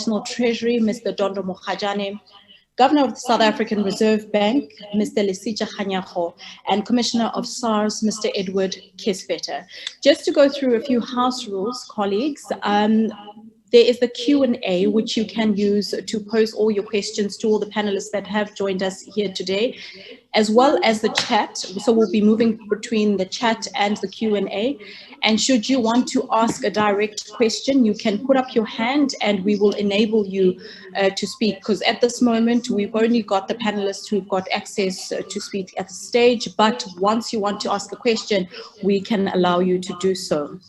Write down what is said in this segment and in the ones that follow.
National Treasury, Mr. Dondo Mokgajane, Governor of the South African Reserve Bank, Mr. Lesitja Kganyago, and Commissioner of Sars, Mr. Edward Kesvetter. Just to go through a few house rules, colleagues, there is the Q&A, which you can use to pose all your questions to all the panelists that have joined us here today, as well as the chat. So we'll be moving between the chat and the Q&A. And should you want to ask a direct question, you can put up your hand and we will enable you to speak. Because at this moment, we've only got the panelists who've got access to speak at the stage. But once you want to ask a question, we can allow you to do so.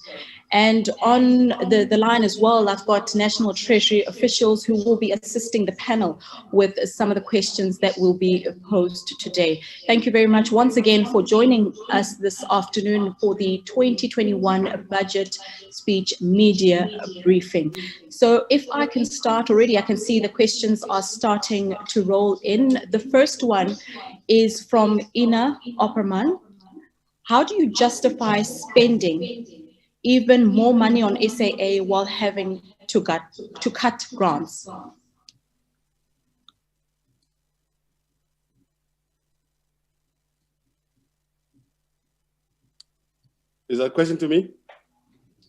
And on the line as well, I've got National Treasury officials who will be assisting the panel with some of the questions that will be posed today. Thank you very much once again for joining us this afternoon for the 2021 budget speech media briefing. So if I can start already, I can see the questions are starting to roll in. The first one is from Ina Opperman. How do you justify spending even more money on SAA while having to cut grants? Is that a question to me?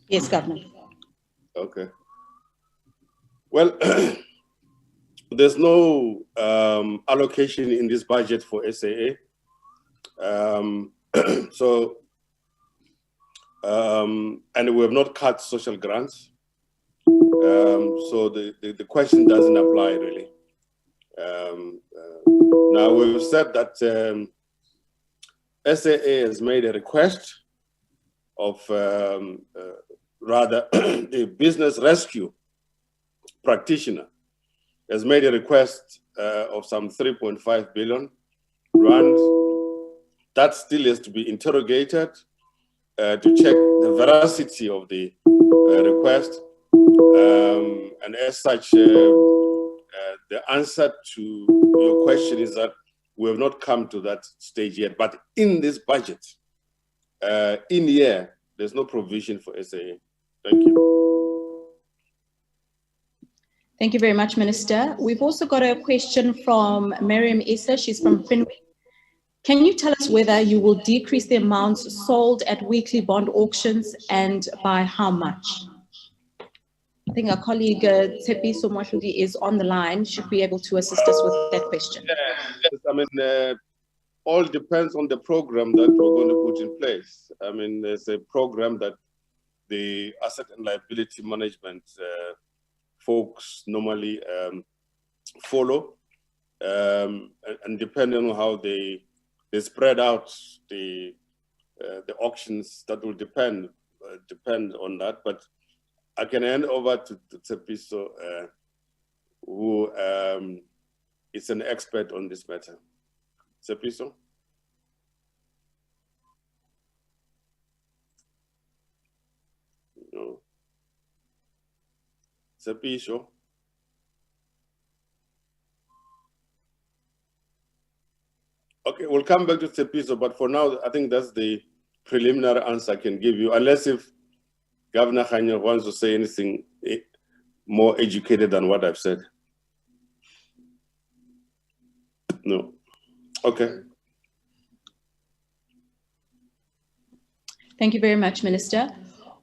Yes, Governor. Okay. Well, there's no allocation in this budget for SAA. And we have not cut social grants. So the question doesn't apply really. Now we've said that SAA has made a request of rather the business rescue practitioner has made a request of some 3.5 billion rand. That still has to be interrogated to check the veracity of the request. And as such, the answer to your question is that we have not come to that stage yet. But in this budget, in year, there's no provision for SAA. Thank you. Thank you very much, Minister. We've also got a question from Miriam Issa. She's from Finway. Can you tell us whether you will decrease the amounts sold at weekly bond auctions and by how much? I think our colleague Tshepiso Moahlodi is on the line. Should be able to assist us with that question. Yes, I mean, all depends on the program that we're going to put in place. I mean, there's a program that the asset and liability management folks normally follow, and depending on how they spread out the auctions, that will depend on that. But I can hand over to Tshepiso, who is an expert on this matter. Tshepiso? No. Tshepiso? Okay, we'll come back to Tshepiso, but for now, I think that's the preliminary answer I can give you, unless if Governor Kganyago wants to say anything more educated than what I've said. No. Okay. Thank you very much, Minister.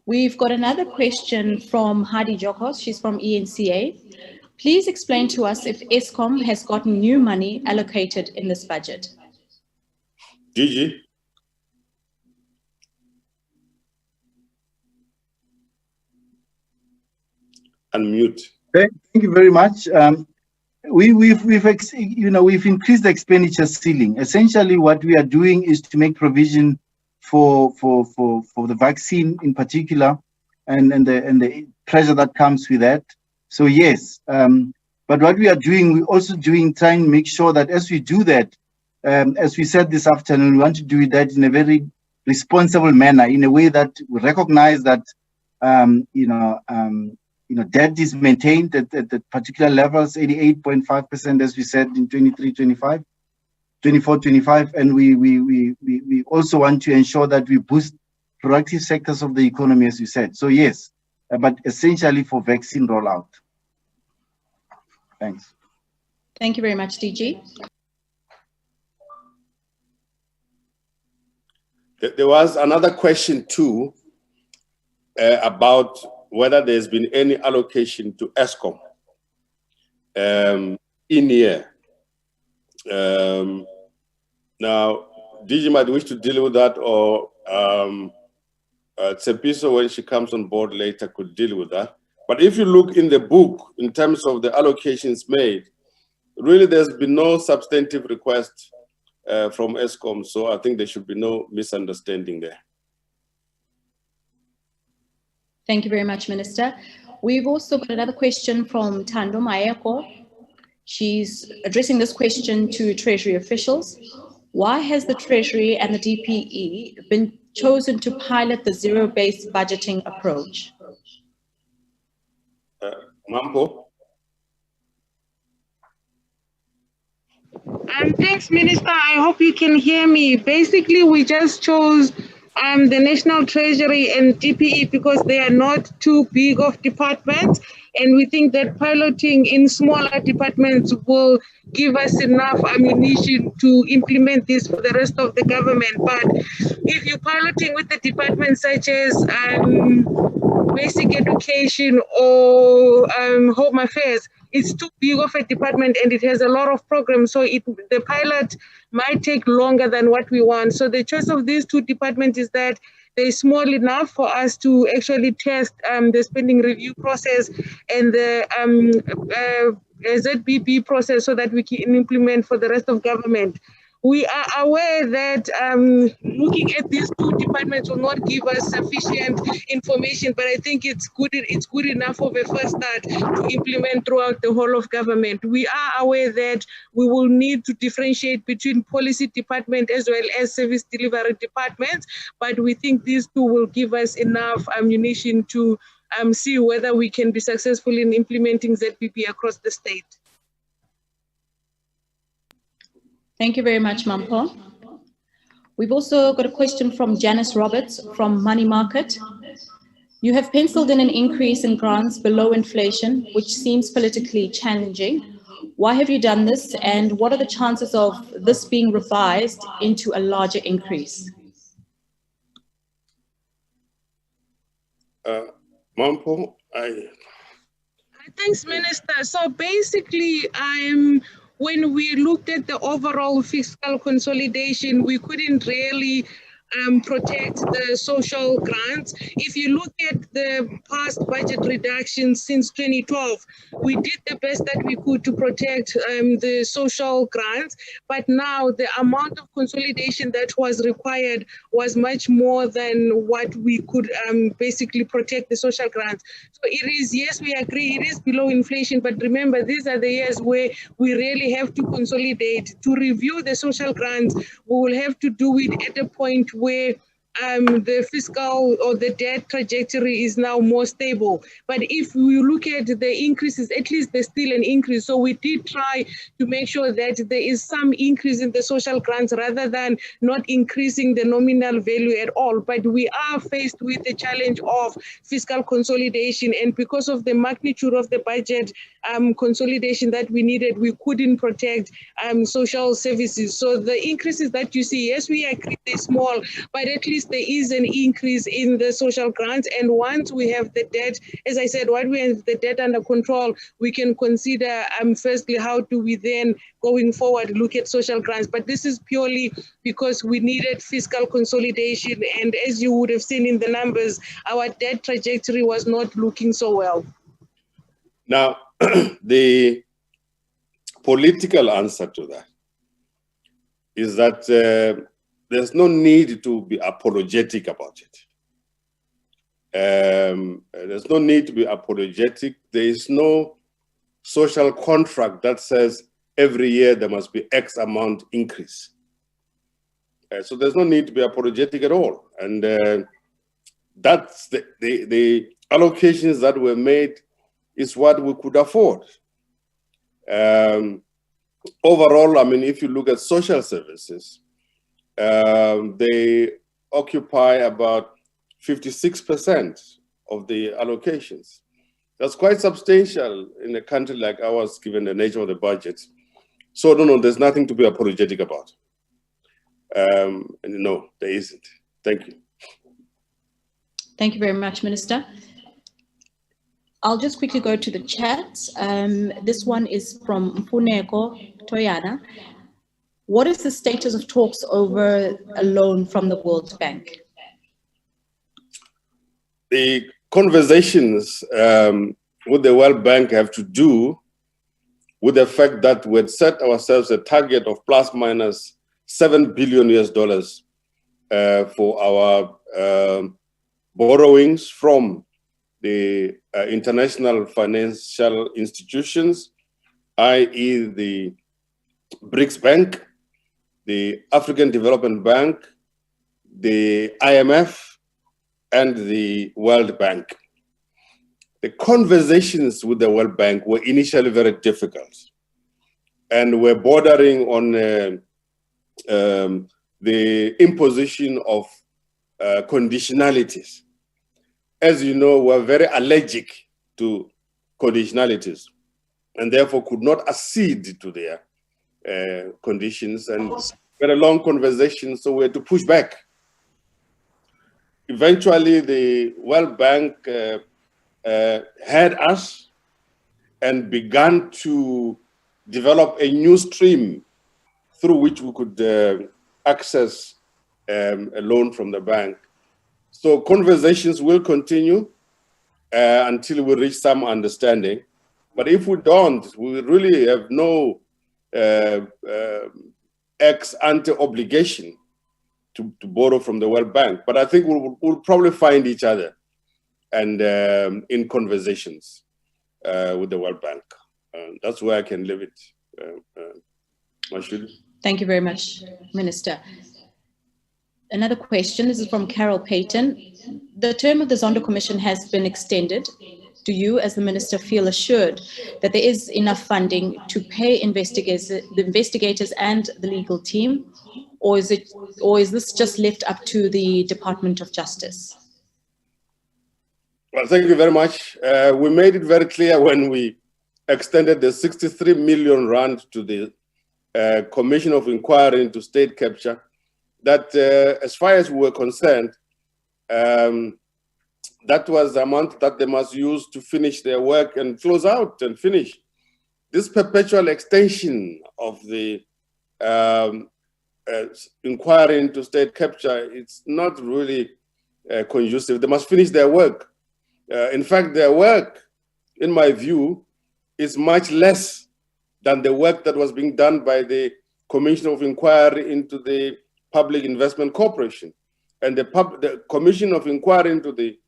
We've got another question from Hadi Jokos. She's from ENCA. Please explain to us if Eskom has gotten new money allocated in this budget. Gigi? Unmute. Thank you very much. We've increased the expenditure ceiling. Essentially, what we are doing is to make provision for the vaccine in particular, and the pressure that comes with that. So yes, but what we are doing, we're also trying to make sure that as we do that, as we said this afternoon, we want to do that in a very responsible manner, in a way that we recognize that debt is maintained at the particular levels, 88.5%, as we said in 24-25, and we also want to ensure that we boost productive sectors of the economy, as you said. So yes, but essentially for vaccine rollout. Thanks. Thank you very much, DG. There was another question too about whether there's been any allocation to ESCOM in here. Now, DG might wish to deal with that, or Tsepiso, when she comes on board later, could deal with that. But if you look in the book, in terms of the allocations made, really there's been no substantive request from ESCOM, so I think there should be no misunderstanding there. Thank you very much, Minister. We've also got another question from Tando Maeko. She's addressing this question to Treasury officials. Why has the Treasury and the DPE been chosen to pilot the zero-based budgeting approach? Mampo? Thanks, Minister. I hope you can hear me. Basically, we just chose the National Treasury and DPE because they are not too big of departments, and we think that piloting in smaller departments will give us enough ammunition to implement this for the rest of the government. But if you're piloting with the departments such as basic education or home affairs, it's too big of a department and it has a lot of programs, so the pilot might take longer than what we want. So the choice of these two departments is that they're small enough for us to actually test the spending review process and the ZBB process so that we can implement for the rest of government. We are aware that looking at these two departments will not give us sufficient information, but I think it's good enough of a first start to implement throughout the whole of government. We are aware that we will need to differentiate between policy department as well as service delivery departments, but we think these two will give us enough ammunition to see whether we can be successful in implementing ZBB across the state. Thank you very much, Mampo. We've also got a question from Janice Roberts from Money Market. You have penciled in an increase in grants below inflation, which seems politically challenging. Why have you done this, and what are the chances of this being revised into a larger increase? Mampo, Thanks, Minister. So basically, when we looked at the overall fiscal consolidation, we couldn't really protect the social grants. If you look at the past budget reductions since 2012, we did the best that we could to protect the social grants, but now the amount of consolidation that was required was much more than what we could basically protect the social grants. So it is, yes, we agree, it is below inflation, but remember, these are the years where we really have to consolidate. To review the social grants, we will have to do it at a point where the fiscal or the debt trajectory is now more stable. But if we look at the increases, at least there's still an increase. So we did try to make sure that there is some increase in the social grants rather than not increasing the nominal value at all. But we are faced with the challenge of fiscal consolidation, and because of the magnitude of the budget consolidation that we needed, we couldn't protect social services. So the increases that you see, yes, we agree they're small, but at least there is an increase in the social grants. And once we have the debt, as I said, once we have the debt under control, we can consider firstly, how do we then going forward look at social grants? But this is purely because we needed fiscal consolidation. And as you would have seen in the numbers, our debt trajectory was not looking so well. Now, the political answer to that is that there's no need to be apologetic about it. There's no need to be apologetic. There is no social contract that says every year there must be X amount increase. So there's no need to be apologetic at all. And that's the allocations that were made is what we could afford. Overall, I mean, if you look at social services, they occupy about 56% of the allocations. That's quite substantial in a country like ours, given the nature of the budget. So no, there's nothing to be apologetic about. No, there isn't. Thank you. Thank you very much, Minister. I'll just quickly go to the chat. This one is from Mfuneko Toyana. What is the status of talks over a loan from the World Bank? The conversations with the World Bank have to do with the fact that we had set ourselves a target of plus minus $7 billion for our borrowings from the international financial institutions, i.e. the BRICS Bank, the African Development Bank, the IMF, and the World Bank. The conversations with the World Bank were initially very difficult and were bordering on the imposition of conditionalities. As you know, we're very allergic to conditionalities and therefore could not accede to their conditions, and very long conversations, so we had to push back. Eventually, the World Bank had us and began to develop a new stream through which we could access a loan from the bank. So conversations will continue until we reach some understanding. But if we don't, we really have no ex-ante obligation to borrow from the World Bank. But I think we'll probably find each other and in conversations with the World Bank. That's where I can leave it. Thank you very much, Minister. Another question, this is from Carol Payton. The term of the Zondo Commission has been extended. Do you, as the Minister, feel assured that there is enough funding to pay the investigators and the legal team, or is this just left up to the Department of Justice? Well, thank you very much. We made it very clear when we extended the 63 million rand to the Commission of Inquiry into State Capture that as far as we were concerned, that was the amount that they must use to finish their work and close out and finish. This perpetual extension of the inquiry into state capture, it's not really conducive. They must finish their work. In fact, their work, in my view, is much less than the work that was being done by the Commission of Inquiry into the Public Investment Corporation. And the Commission of Inquiry into the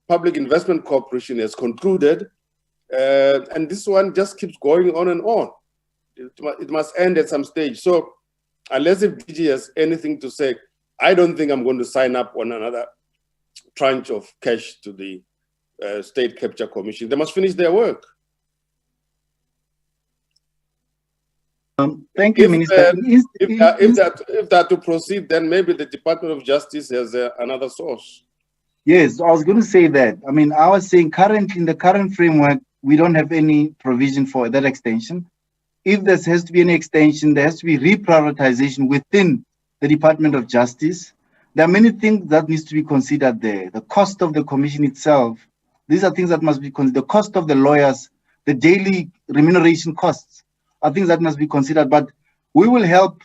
Public Investment Corporation has concluded, and this one just keeps going on and on. It must end at some stage. So unless if DG has anything to say, I don't think I'm going to sign up on another tranche of cash to the State Capture Commission. They must finish their work. Thank you, Minister. If that to proceed, then maybe the Department of Justice has another source. Yes, I was going to say that. I mean, I was saying currently in the current framework, we don't have any provision for that extension. If there has to be any extension, there has to be reprioritization within the Department of Justice. There are many things that needs to be considered there. The cost of the commission itself, these are things that must be considered. The cost of the lawyers, the daily remuneration costs are things that must be considered. But we will help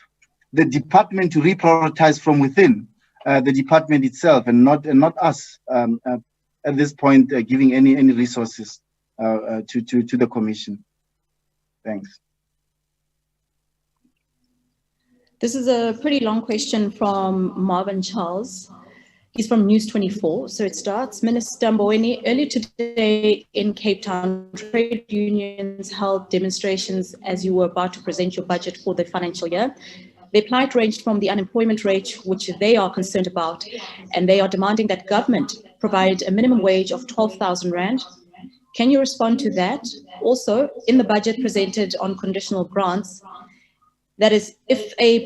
the department to reprioritize from within the department itself, and not us at this point giving any resources to the commission. Thanks. This is a pretty long question from Marvin Charles. He's from News 24. So it starts, Minister Mboweni, earlier today in Cape Town, trade unions held demonstrations as you were about to present your budget for the financial year. Their plight ranged from the unemployment rate, which they are concerned about, and they are demanding that government provide a minimum wage of 12,000 Rand. Can you respond to that? Also, in the budget presented on conditional grants, that is, if a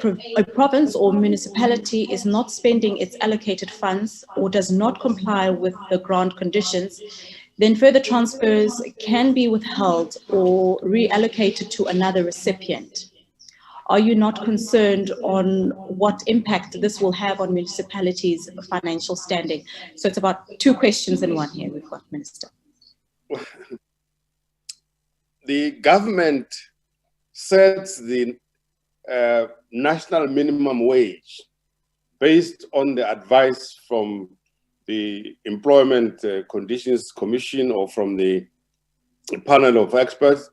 province or municipality is not spending its allocated funds or does not comply with the grant conditions, then further transfers can be withheld or reallocated to another recipient. Are you not concerned on what impact this will have on municipalities' financial standing? So it's about two questions in one here we've got, Minister. The government sets the national minimum wage based on the advice from the Employment Conditions Commission or from the panel of experts.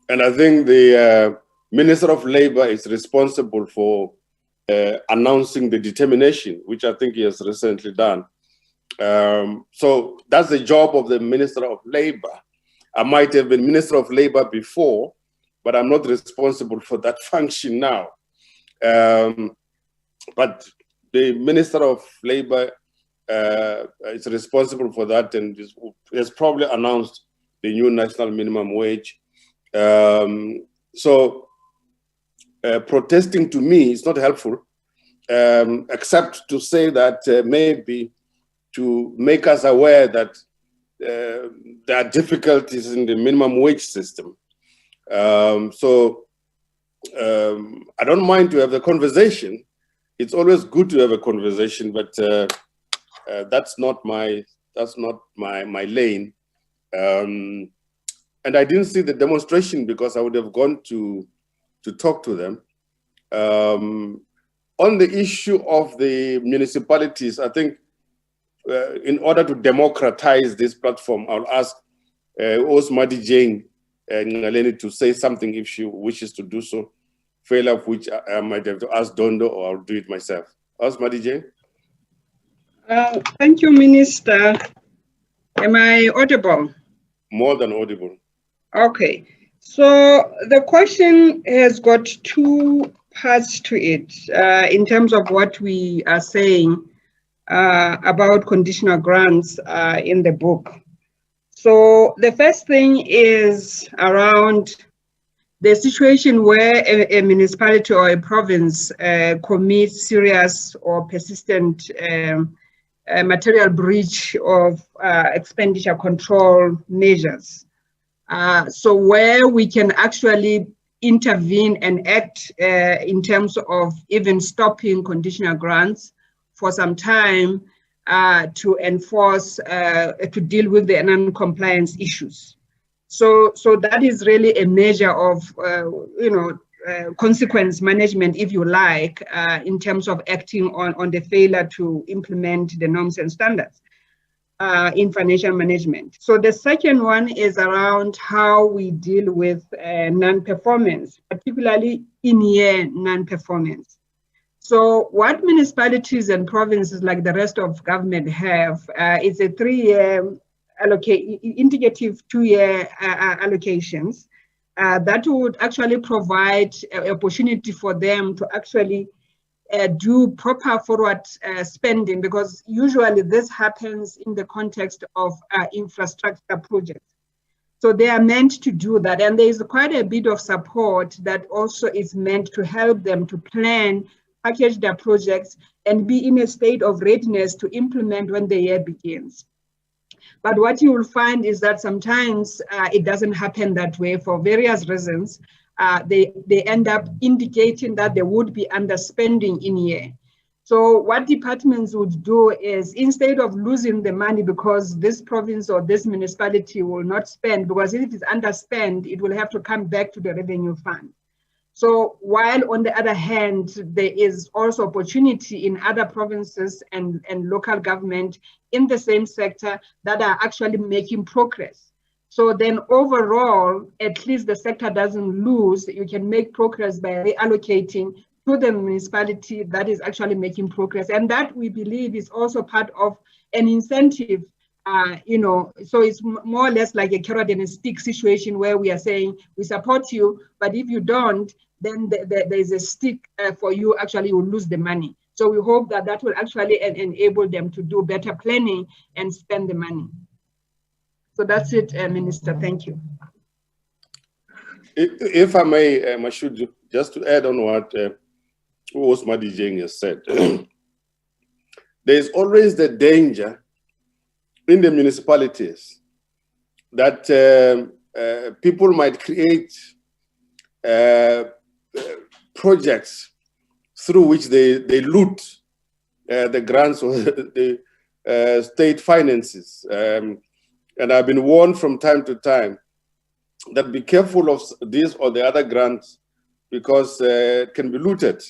And I think the Minister of Labor is responsible for announcing the determination, which I think he has recently done. So that's the job of the Minister of Labor. I might have been Minister of Labor before, but I'm not responsible for that function now. But the Minister of Labor is responsible for that and has probably announced the new national minimum wage. So protesting to me is not helpful, except to say that maybe to make us aware that there are difficulties in the minimum wage system. So I don't mind to have the conversation. It's always good to have a conversation, but that's not my lane. And I didn't see the demonstration because I would have gone to talk to them. On the issue of the municipalities, I think in order to democratize this platform, I'll ask Osmadi Jane Ngaleni to say something if she wishes to do so, fail of which I might have to ask Dondo or I'll do it myself. Osmadi Jane? Thank you, Minister. Am I audible? More than audible. Okay. So the question has got two parts to it in terms of what we are saying about conditional grants in the book. So the first thing is around the situation where a municipality or a province commits serious or persistent material breach of expenditure control measures. So where we can actually intervene and act in terms of even stopping conditional grants for some time to enforce, to deal with the non-compliance issues. So that is really a measure of, consequence management, if you like, in terms of acting on the failure to implement the norms and standards in financial management. So the second one is around how we deal with non-performance, particularly in-year non-performance. So what municipalities and provinces like the rest of government have is a 3-year indicative 2-year allocations that would actually provide an opportunity for them to actually do proper forward spending, because usually this happens in the context of infrastructure projects. So they are meant to do that, and there is quite a bit of support that also is meant to help them to plan, package their projects, and be in a state of readiness to implement when the year begins. But what you will find is that sometimes it doesn't happen that way for various reasons. They end up indicating that they would be underspending in year. So what departments would do is, instead of losing the money because this province or this municipality will not spend, because if it's underspent, it will have to come back to the revenue fund. So while on the other hand, there is also opportunity in other provinces and local government in the same sector that are actually making progress. So then overall, at least the sector doesn't lose. You can make progress by reallocating to the municipality that is actually making progress. And that, we believe, is also part of an incentive. So it's more or less like a carrot and a stick situation where we are saying, we support you, but if you don't, then there's a stick for you, actually you will lose the money. So we hope that that will actually enable them to do better planning and spend the money. So that's it, Minister, thank you. If I may, Mashood, just to add on what Osmadi Jeng has said, there is always the danger in the municipalities that people might create projects through which they loot the grants or the state finances. And I've been warned from time to time that be careful of this or the other grants, because it can be looted.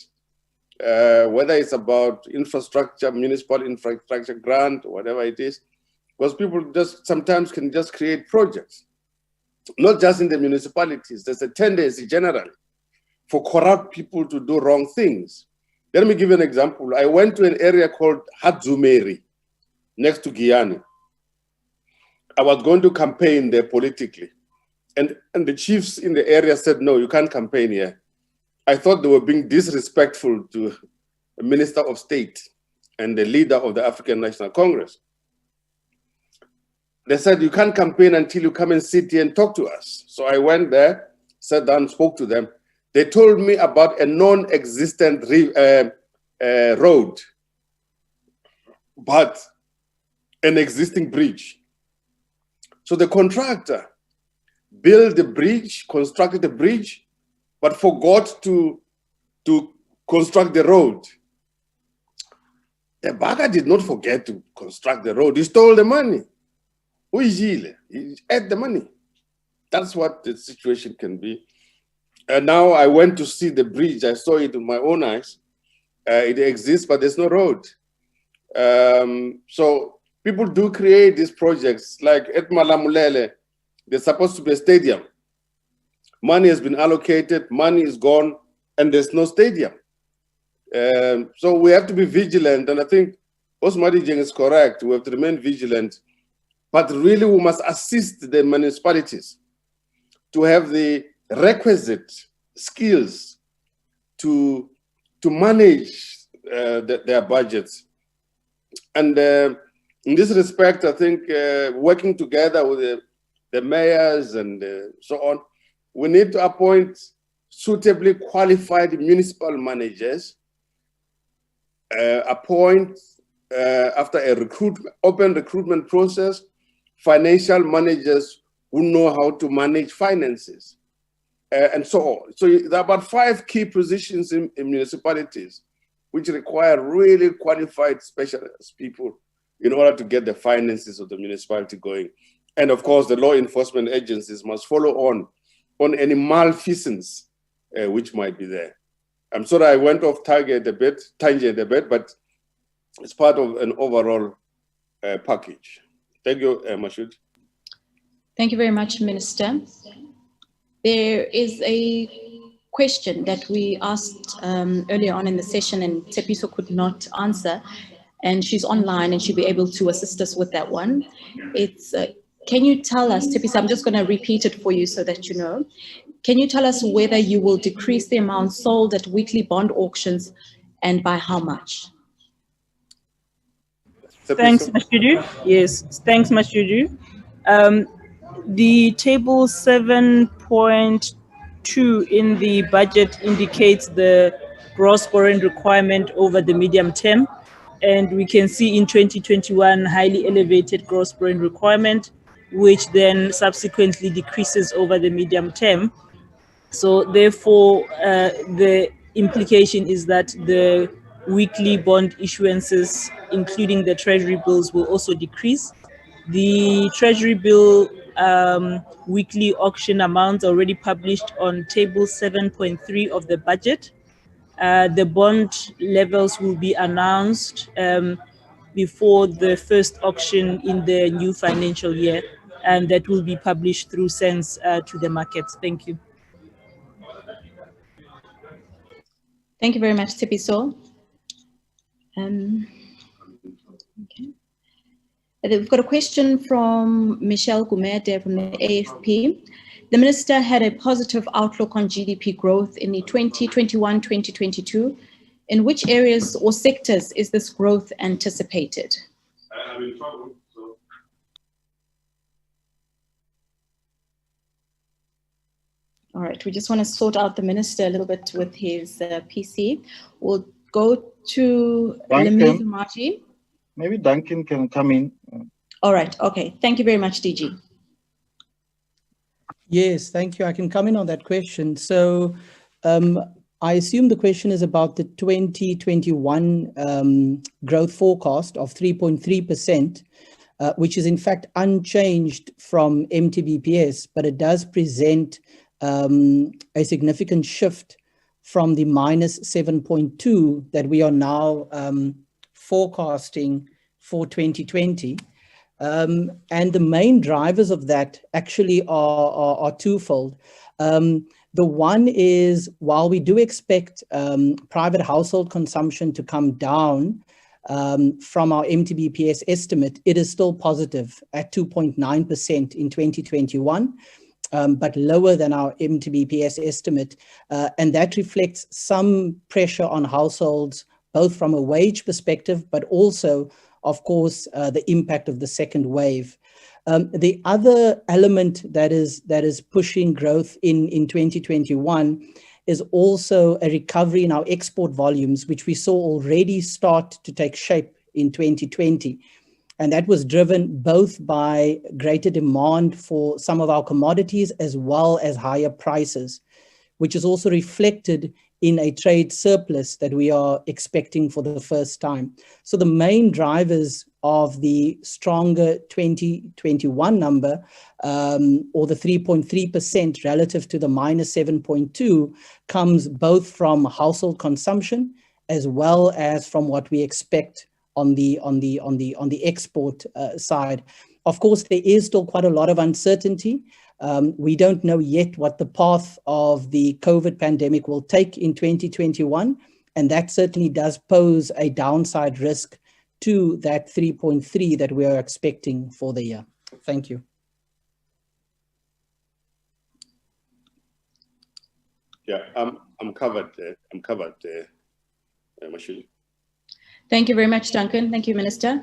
Whether it's about infrastructure, municipal infrastructure grant, or whatever it is, because people just sometimes can just create projects, not just in the municipalities. There's a tendency generally for corrupt people to do wrong things. Let me give you an example. I went to an area called Hadzumeri, next to Guyana. I was going to campaign there politically. And the chiefs in the area said, no, you can't campaign here. I thought they were being disrespectful to the Minister of State and the leader of the African National Congress. They said, you can't campaign until you come and sit here and talk to us. So I went there, sat down, spoke to them. They told me about a non-existent road, but an existing bridge. So the contractor built the bridge, constructed the bridge, but forgot to construct the road. The bagger did not forget to construct the road. He stole the money. He ate the money. That's what the situation can be. And now I went to see the bridge. I saw it with my own eyes. It exists, but there's no road. So people do create these projects, like at Malamulele, there's supposed to be a stadium. Money has been allocated, money is gone, and there's no stadium. So we have to be vigilant, and I think Osmadi Jeng is correct. We have to remain vigilant, but really we must assist the municipalities to have the requisite skills to manage their budgets. And in this respect, I think working together with the mayors and so on, we need to appoint suitably qualified municipal managers, appoint after a open recruitment process, financial managers who know how to manage finances, and so on. So there are about 5 key positions in municipalities which require really qualified specialist people in order to get the finances of the municipality going. And of course, the law enforcement agencies must follow on any malfeasance which might be there. I'm sorry I went off tangent a bit, but it's part of an overall package. Thank you, Mashud. Thank you very much, Minister. There is a question that we asked earlier on in the session and Tshepiso could not answer, and she's online and she'll be able to assist us with that one. It's, can you tell us, Tshepiso, I'm just going to repeat it for you so that you know. Can you tell us whether you will decrease the amount sold at weekly bond auctions and by how much? Thanks, Mashudu. Yes, thanks, Mashudu. The table 7.2 in the budget indicates the gross borrowing requirement over the medium term. And we can see in 2021, highly elevated gross borrowing requirement, which then subsequently decreases over the medium term. So therefore, the implication is that the weekly bond issuances, including the treasury bills, will also decrease. The treasury bill weekly auction amounts are already published on table 7.3 of the budget. The bond levels will be announced before the first auction in the new financial year, and that will be published through SENS to the markets. Thank you. Thank you very much, Tshepiso. Okay. We've got a question from Michelle Gumede from the AFP. The minister had a positive outlook on GDP growth in the 2021-2022. In which areas or sectors is this growth anticipated? I'm in trouble, so. All right, we just want to sort out the minister a little bit with his PC. We'll go to Lemizu Marty. Maybe Duncan can come in. All right, okay. Thank you very much, DG. Yes, thank you. I can come in on that question. So I assume the question is about the 2021 growth forecast of 3.3%, which is in fact unchanged from MTBPS, but it does present a significant shift from the minus 7.2 that we are now forecasting for 2020. And the main drivers of that actually are twofold. The one is, while we do expect private household consumption to come down from our MTBPS estimate, it is still positive at 2.9% in 2021. But lower than our MTBPS estimate. And that reflects some pressure on households, both from a wage perspective, but also, of course, the impact of the second wave. The other element that is pushing growth in 2021 is also a recovery in our export volumes, which we saw already start to take shape in 2020. And that was driven both by greater demand for some of our commodities as well as higher prices, which is also reflected in a trade surplus that we are expecting for the first time. So the main drivers of the stronger 2021 number, or the 3.3% relative to the minus 7.2, comes both from household consumption as well as from what we expect on the export side. Of course, there is still quite a lot of uncertainty. We don't know yet what the path of the COVID pandemic will take in 2021, and that certainly does pose a downside risk to that 3.3 that we are expecting for the year. Thank you. Yeah, I'm covered there. Mashili. Thank you very much, Duncan. Thank you, Minister.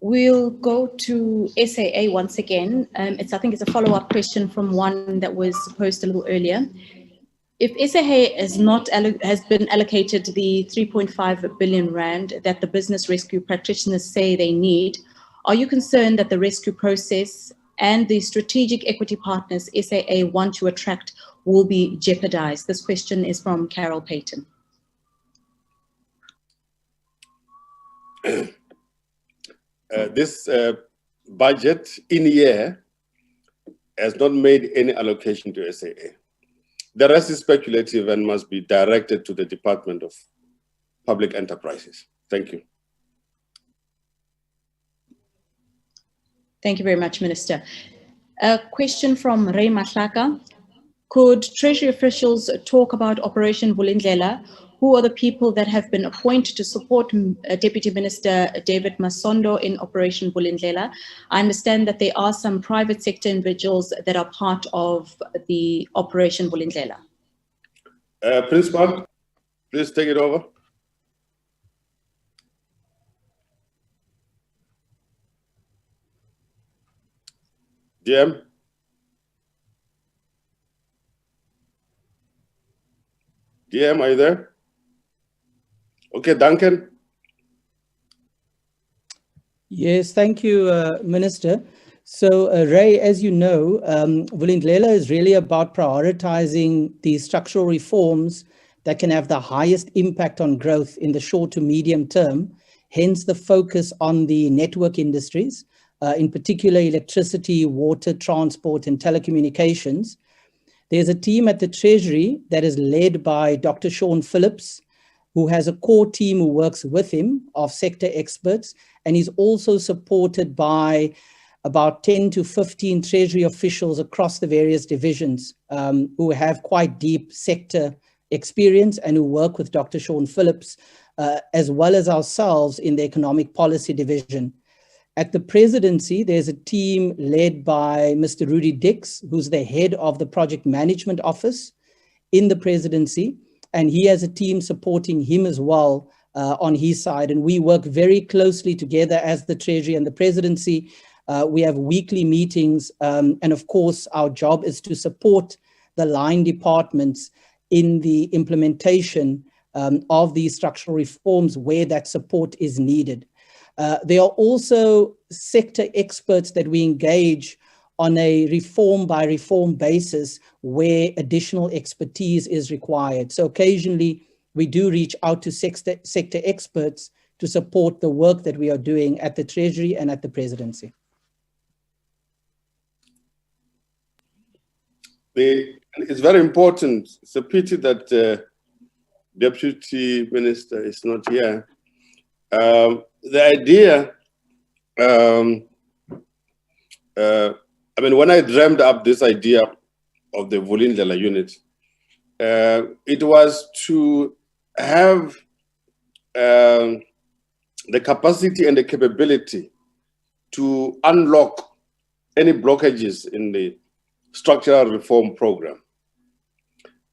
We'll go to SAA once again. I think it's a follow-up question from one that was posed a little earlier. If SAA has been allocated the 3.5 billion rand that the business rescue practitioners say they need, are you concerned that the rescue process and the strategic equity partners SAA want to attract will be jeopardized? This question is from Carol Payton. This budget in year has not made any allocation to SAA. The rest is speculative and must be directed to the Department of Public Enterprises. Thank you. Thank you very much, Minister. A question from Ray Mahlaka. Could Treasury officials talk about Operation Vulindlela? Who are the people that have been appointed to support Deputy Minister David Masondo in Operation Vulindlela? I understand that there are some private sector individuals that are part of the Operation Vulindlela. Principal, please take it over. DM. DM, are you there? Okay, Duncan. Yes, thank you, Minister. So, Ray, as you know, Vulindlela is really about prioritizing the structural reforms that can have the highest impact on growth in the short to medium term, hence the focus on the network industries, in particular electricity, water, transport, and telecommunications. There's a team at the Treasury that is led by Dr. Sean Phillips, who has a core team who works with him of sector experts, and he's also supported by about 10 to 15 Treasury officials across the various divisions who have quite deep sector experience and who work with Dr. Sean Phillips, as well as ourselves in the Economic Policy Division. At the presidency, there's a team led by Mr. Rudy Dix, who's the head of the Project Management Office in the presidency, and he has a team supporting him as well on his side. And we work very closely together as the Treasury and the presidency. We have weekly meetings, and of course, our job is to support the line departments in the implementation of these structural reforms where that support is needed. There are also sector experts that we engage on a reform by reform basis where additional expertise is required. So occasionally we do reach out to sector experts to support the work that we are doing at the Treasury and at the Presidency. It's very important. It's a pity that Deputy Minister is not here. The idea, I mean, when I dreamed up this idea of the Vulindlela unit, it was to have the capacity and the capability to unlock any blockages in the structural reform program,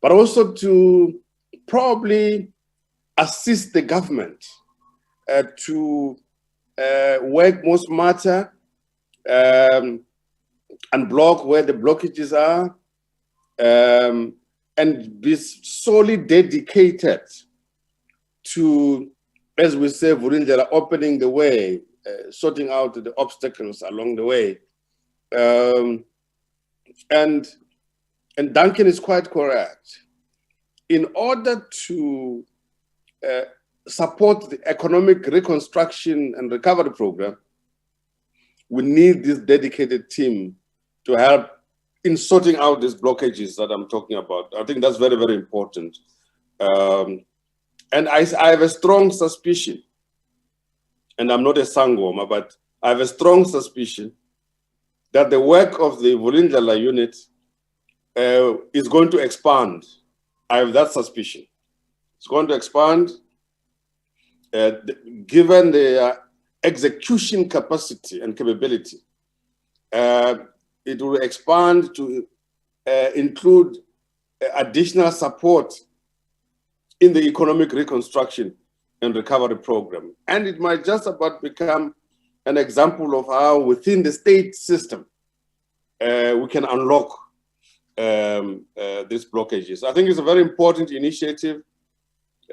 but also to probably assist the government to work more smarter, unblock where the blockages are, and be solely dedicated to, as we say, Vulindlela, opening the way, sorting out the obstacles along the way. And Duncan is quite correct. In order to support the economic reconstruction and recovery program, we need this dedicated team to help in sorting out these blockages that I'm talking about. I think that's very, very important. And I have a strong suspicion, and I'm not a sangoma, but I have a strong suspicion that the work of the Vulindlela unit is going to expand. I have that suspicion. It's going to expand given the execution capacity and capability. It will expand to include additional support in the economic reconstruction and recovery program. And it might just about become an example of how within the state system we can unlock these blockages. I think it's a very important initiative.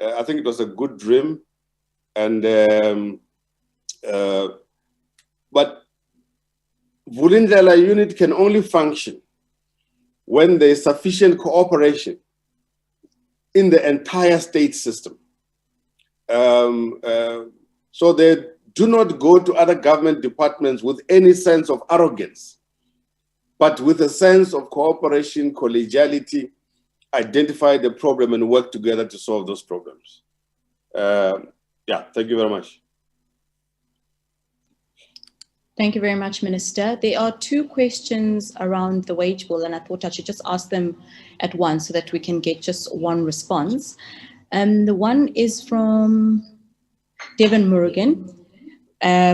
I think it was a good dream. And but Vulindlela unit can only function when there is sufficient cooperation in the entire state system. So they do not go to other government departments with any sense of arrogance, but with a sense of cooperation, collegiality, identify the problem and work together to solve those problems. Yeah, thank you very much. Thank you very much, Minister. There are two questions around the wage bill, and I thought I should just ask them at once so that we can get just one response. The one is from Devin Murugan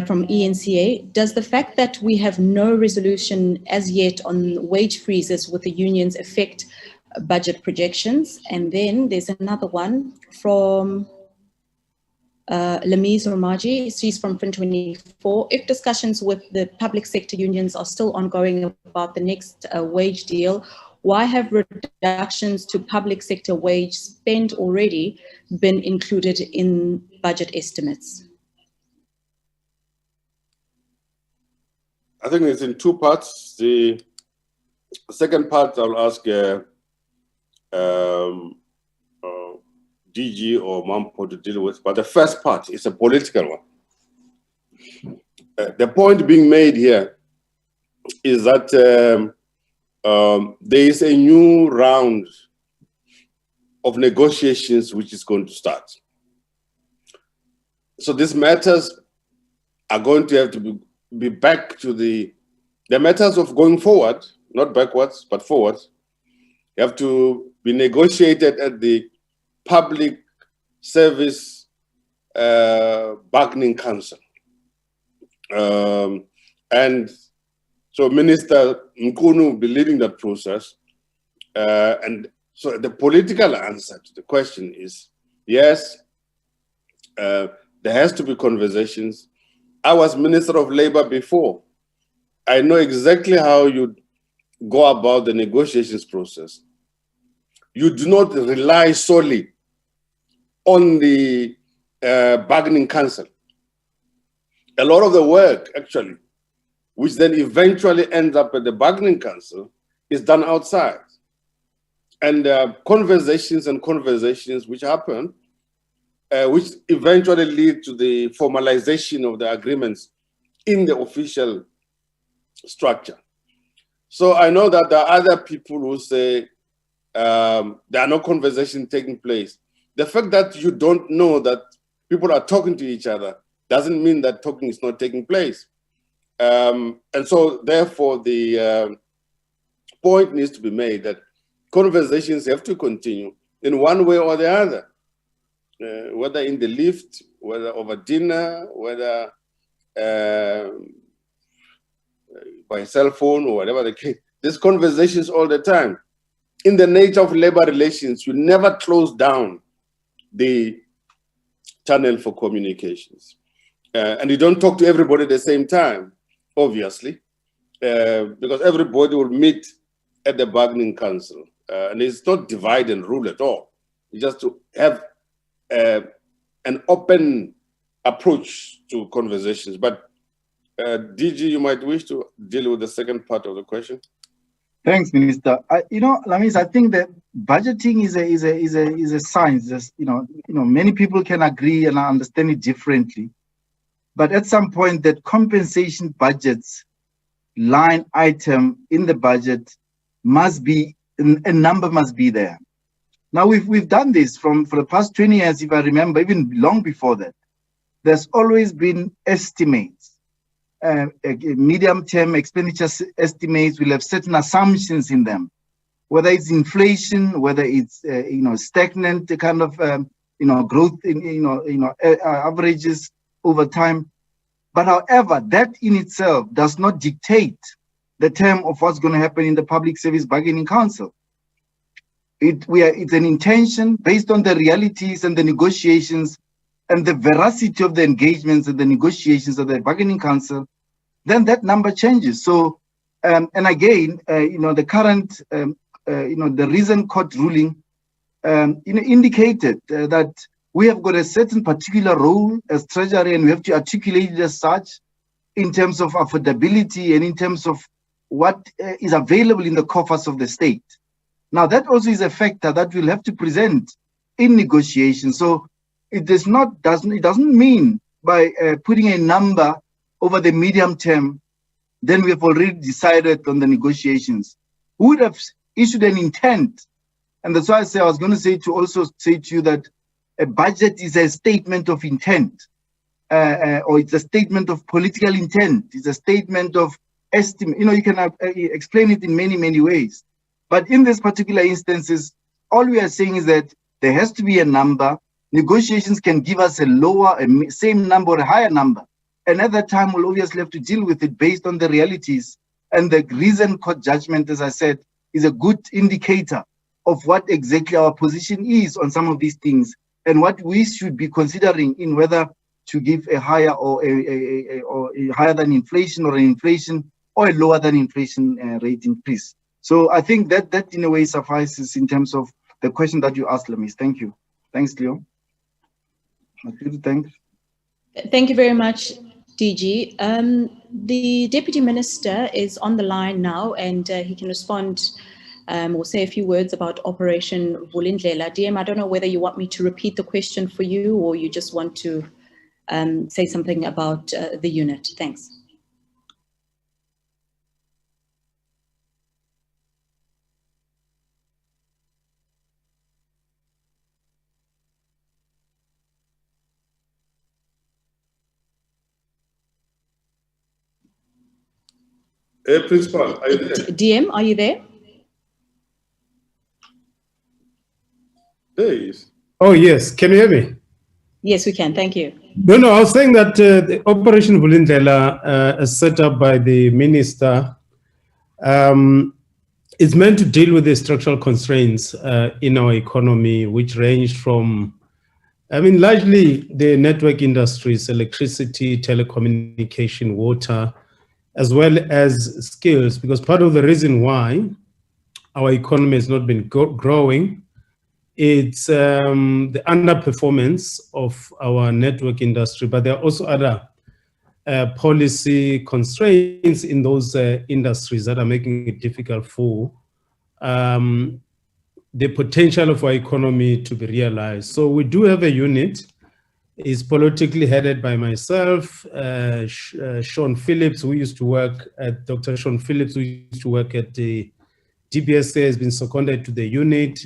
from ENCA. Does the fact that we have no resolution as yet on wage freezes with the unions affect budget projections? And then there's another one from Lamise Romaji, she's from Fin24. If discussions with the public sector unions are still ongoing about the next wage deal, why have reductions to public sector wage spend already been included in budget estimates? I think it's in two parts. The second part I'll ask DG or Mampo to deal with, but the first part is a political one. The point being made here is that there is a new round of negotiations which is going to start. So these matters are going to have to be back to the matters of going forward, not backwards, but forward. You have to be negotiated at the Public Service Bargaining Council. And so Minister Nkunu will be leading that process. And so the political answer to the question is, yes, there has to be conversations. I was Minister of Labor before. I know exactly how you go about the negotiations process. You do not rely solely on the bargaining council. A lot of the work actually which then eventually ends up at the bargaining council, is done outside. And conversations which happen, which eventually lead to the formalization of the agreements in the official structure. So I know that there are other people who say there are no conversations taking place. The fact that you don't know that people are talking to each other doesn't mean that talking is not taking place. And so therefore the point needs to be made that conversations have to continue in one way or the other, whether in the lift, whether over dinner, whether by cell phone or whatever the case. There's conversations all the time. In the nature of labor relations, you never close down the channel for communications. And you don't talk to everybody at the same time, obviously, because everybody will meet at the bargaining council. And it's not divide and rule at all. It's just to have an open approach to conversations. But DG, you might wish to deal with the second part of the question. Thanks, Minister. Lamis, I think that budgeting is a science. Many people can agree and understand it differently. But at some point, that compensation budgets line item in the budget must be, a number must be there. Now, we've done this for the past 20 years, if I remember, even long before that. There's always been estimates. Medium-term expenditure estimates will have certain assumptions in them, whether it's inflation, whether it's stagnant kind of growth in averages over time. But however, that in itself does not dictate the term of what's going to happen in the Public Service Bargaining Council. It's an intention based on the realities and the negotiations and the veracity of the engagements and the negotiations of the bargaining council, then that number changes. So, and again, the current, the recent court ruling, indicated that we have got a certain particular role as Treasury, and we have to articulate it as such in terms of affordability and in terms of what is available in the coffers of the state. Now, that also is a factor that we'll have to present in negotiations. So, it doesn't mean by putting a number over the medium term, then we have already decided on the negotiations. We would have issued an intent. And that's why I was going to say to you that a budget is a statement of intent, or it's a statement of political intent. It's a statement of estimate. You can explain it in many, many ways. But in this particular instances, all we are saying is that there has to be a number. Negotiations can give us a lower, same number or a higher number. And at that time, we'll obviously have to deal with it based on the realities. And the recent court judgment, as I said, is a good indicator of what exactly our position is on some of these things and what we should be considering in whether to give a higher or a higher than inflation or an inflation or a lower than inflation rate increase. So I think that in a way suffices in terms of the question that you asked, Lamis. Thank you. Thanks, Leo. Thanks. Thank you very much, DG. The Deputy Minister is on the line now, and he can respond or say a few words about Operation Vulindlela. DM, I don't know whether you want me to repeat the question for you or you just want to say something about the unit. Thanks. Principal, are you there? DM, are you there? There he is. Oh, yes. Can you hear me? Yes, we can. Thank you. No, I was saying that the Operation Vulindlela, as set up by the minister, is meant to deal with the structural constraints in our economy, which range from, largely the network industries, electricity, telecommunication, water, as well as skills, because part of the reason why our economy has not been growing, it's the underperformance of our network industry, but there are also other policy constraints in those industries that are making it difficult for the potential of our economy to be realized. So we do have a unit. It's politically headed by myself, Sean Phillips, who used to work at Dr. Sean Phillips, who used to work at the DBSA, has been seconded to the unit.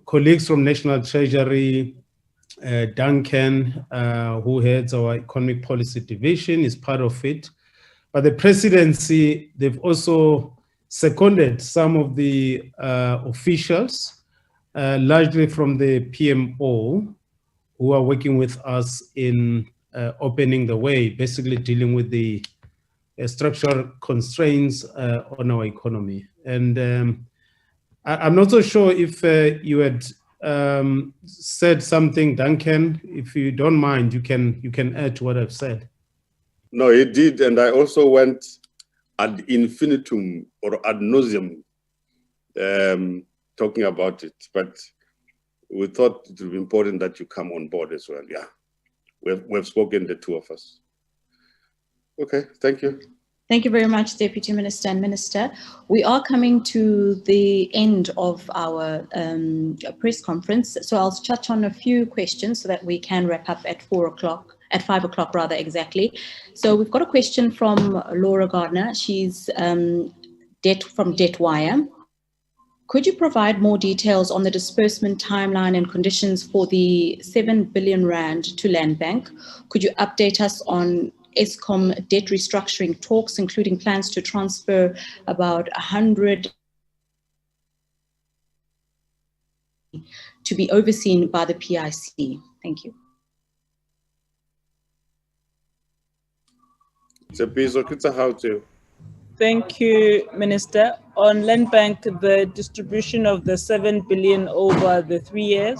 Colleagues from National Treasury, Duncan, who heads our Economic Policy Division, is part of it. But the presidency, they've also seconded some of the officials, largely from the PMO, who are working with us in opening the way, basically dealing with the structural constraints on our economy. And I'm not so sure if you had said something, Duncan. If you don't mind, you can add to what I've said. No, it did, and I also went ad infinitum or ad nauseum talking about it, but we thought it would be important that you come on board as well. Yeah, we've spoken, the two of us. Okay, thank you. Thank you very much, Deputy Minister and Minister. We are coming to the end of our press conference, so I'll touch on a few questions so that we can wrap up at 4 o'clock, at 5 o'clock rather exactly. So we've got a question from Laura Gardner. She's from DebtWire. Could you provide more details on the disbursement timeline and conditions for the 7 billion rand to Land Bank? Could you update us on Eskom debt restructuring talks, including plans to transfer about 100 to be overseen by the PIC? Thank you. Thank you, Minister. On Land Bank, the distribution of the 7 billion over the 3 years.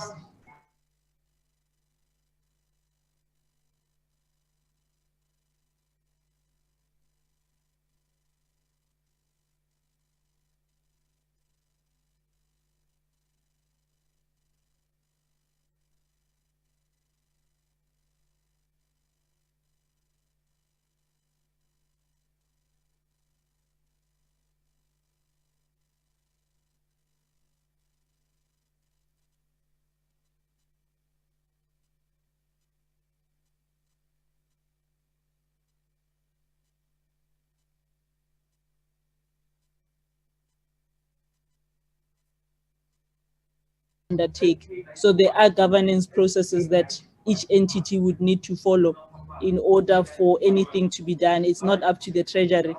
Undertake. So there are governance processes that each entity would need to follow in order for anything to be done. It's not up to the Treasury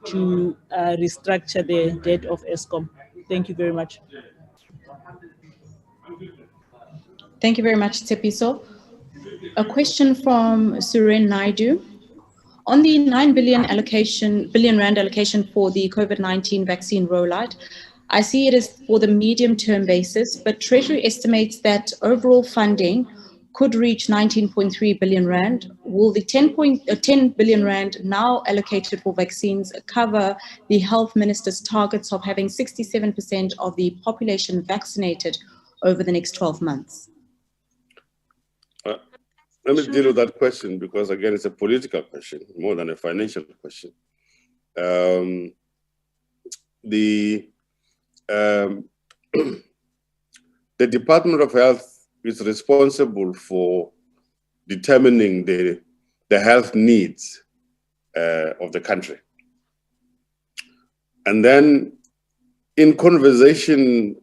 to restructure the debt of Eskom. Thank you very much. Thank you very much, Tsepiso. A question from Suren Naidu. On the 9 billion rand allocation for the COVID-19 vaccine rollout, I see it as for the medium-term basis, but Treasury estimates that overall funding could reach 19.3 billion rand. Will the 10 billion rand now allocated for vaccines cover the health minister's targets of having 67% of the population vaccinated over the next 12 months? Let me deal with that question because, again, it's a political question more than a financial question. The Department of Health is responsible for determining the health needs of the country. And then in conversation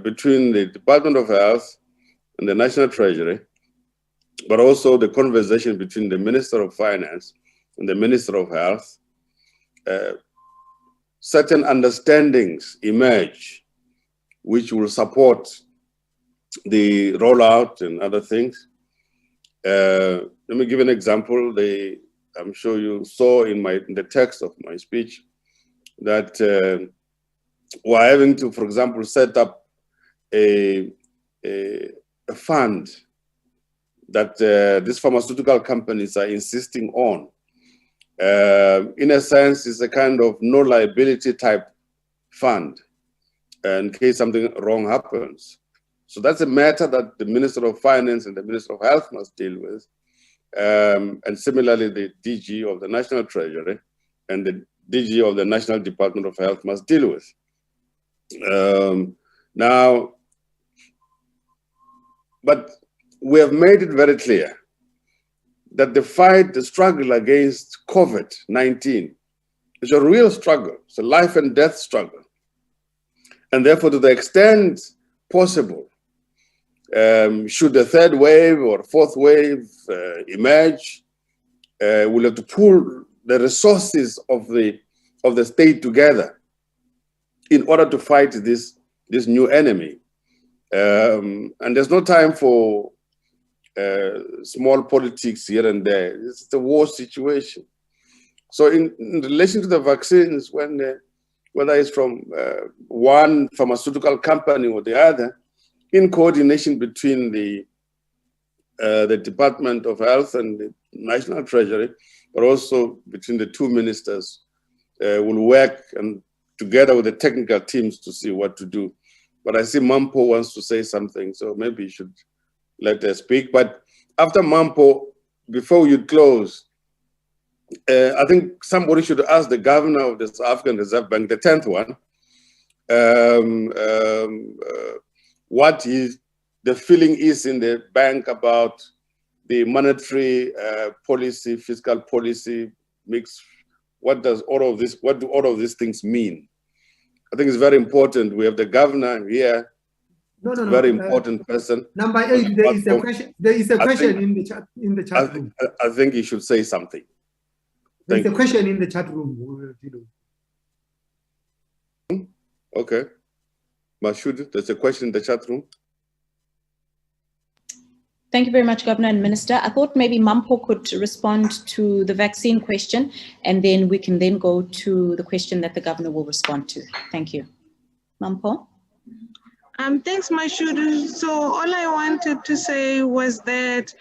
between the Department of Health and the National Treasury, but also the conversation between the Minister of Finance and the Minister of Health, certain understandings emerge which will support the rollout and other things. Let me give an example. I'm sure you saw in the text of my speech that we're having to, for example, set up a fund that these pharmaceutical companies are insisting on. In a sense, it's a kind of no liability type fund in case something wrong happens. So that's a matter that the Minister of Finance and the Minister of Health must deal with. and similarly the DG of the National Treasury and the DG of the National Department of Health must deal with. Now, but we have made it very clear that the fight, the struggle against COVID-19 is a real struggle. It's a life and death struggle. And therefore, to the extent possible, should the third wave or fourth wave emerge, we'll have to pull the resources of the state together in order to fight this new enemy. And there's no time for small politics here and there. It's a war situation. So in relation to the vaccines, whether it's from one pharmaceutical company or the other, in coordination between the Department of Health and the National Treasury, but also between the two ministers, will work and together with the technical teams to see what to do. But I see Mampo wants to say something, so maybe you should let her speak. But after Mampo, before you close, I think somebody should ask the governor of the South African Reserve Bank, the 10th one, what the feeling is in the bank about the monetary policy, fiscal policy mix. What do all of these things mean? I think it's very important. We have the governor here. No. Very important person. Number 8, there is a question. There is a question in the chat room. I think he should say something. There's a question in the chat room. Okay. Mashoud, there's a question in the chat room. Thank you very much, Governor and Minister. I thought maybe Mampo could respond to the vaccine question, and then we can then go to the question that the Governor will respond to. Thank you. Mampo? Thanks, Mashoud. So all I wanted to say was that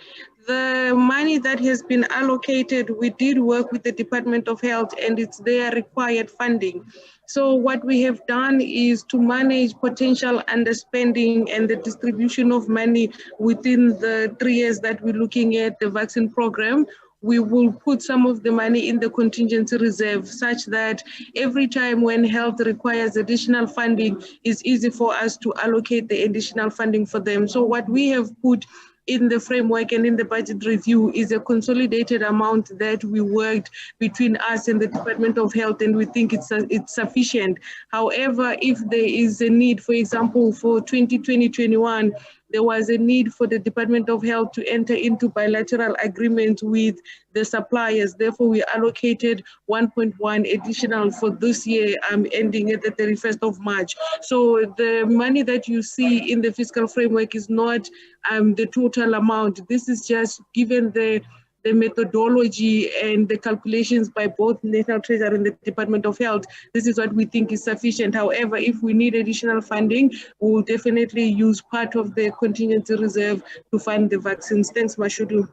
the money that has been allocated, we did work with the Department of Health, and it's their required funding. So what we have done is to manage potential underspending and the distribution of money within the 3 years that we're looking at the vaccine program. We will put some of the money in the contingency reserve such that every time when health requires additional funding, it's easy for us to allocate the additional funding for them. So what we have put in the framework and in the budget review is a consolidated amount that we worked between us and the Department of Health, and we think it's sufficient. However, if there is a need, for example, for 2020-21, there was a need for the Department of Health to enter into bilateral agreements with the suppliers. Therefore, we allocated 1.1 additional for this year, ending at the 31st of March. So the money that you see in the fiscal framework is not the total amount. This is just given the methodology and the calculations by both National Treasury and the Department of Health. This is what we think is sufficient. However, if we need additional funding, we will definitely use part of the contingency reserve to fund the vaccines. Thanks, Mashudu.